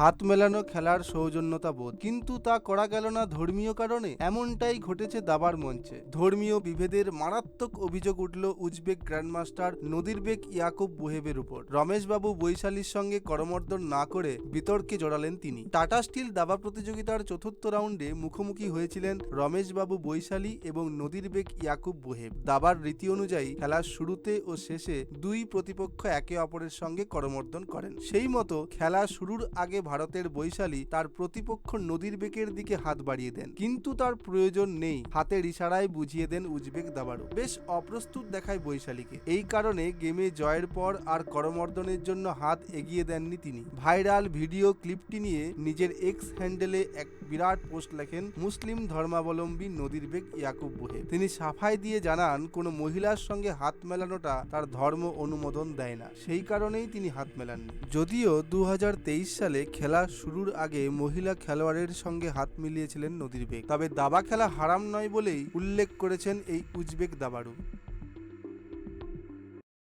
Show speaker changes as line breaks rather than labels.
হাত মেলানো খেলার সৌজন্যতা বোধ, কিন্তু তা করা গেল না ধর্মীয় কারণে। এমনটাই ঘটেছে দাবার মঞ্চে। ধর্মীয় বিভেদের মারাত্মক অভিযোগ উঠল উজবেক গ্র্যান্ডমাস্টার নদিরবেক ইয়াকুব বুহেভের উপর। রমেশবাবু বৈশালীর সঙ্গে করমর্দন না করে বিতর্কে জড়ালেন তিনি। টাটা স্টিল দাবা প্রতিযোগিতার চতুর্থ রাউন্ডে মুখোমুখি হয়েছিলেন রমেশবাবু বৈশালী এবং নদিরবেক ইয়াকুব বুহেভ। দাবার রীতি অনুযায়ী খেলার শুরুতে ও শেষে দুই প্রতিপক্ষ একে অপরের সঙ্গে করমর্দন করেন। সেই মতো খেলা শুরুর আগে ভারতের বৈশালী তার প্রতিপক্ষ নদিরবেকের দিকে হাত বাড়িয়ে দেন, কিন্তু তার প্রয়োজন নেই। হাতের ইশারায় বুঝিয়ে দেন উজবেক দাবাড়ু। বেশ অপ্রস্তুত দেখায় বৈশালীকে। এই কারণে গেমে জয়ের পর আর করমর্দনের জন্য হাত এগিয়ে দেননি তিনি। ভাইরাল ভিডিও ক্লিপটি নিয়ে নিজের এক্স হ্যান্ডেলে এক বিরাট পোস্ট লেখেন মুসলিম ধর্মাবলম্বী নদিরবেক ইয়াকুব বুহেভ। তিনি সাফাই দিয়ে জানান, কোনো মহিলার সঙ্গে হাত মেলানোটা তার ধর্ম অনুমোদন দেয় না, সেই কারণেই তিনি হাত মেলাননি। যদিও 2023 সালে খেলা শুরুর আগে মহিলা খেলোয়াড়ের সঙ্গে হাত মিলিয়েছিলেন নদিরবেক, তবে দাবা খেলা হারাম নয় বলেই উল্লেখ করেছেন এই উজবেক দাবাড়ু।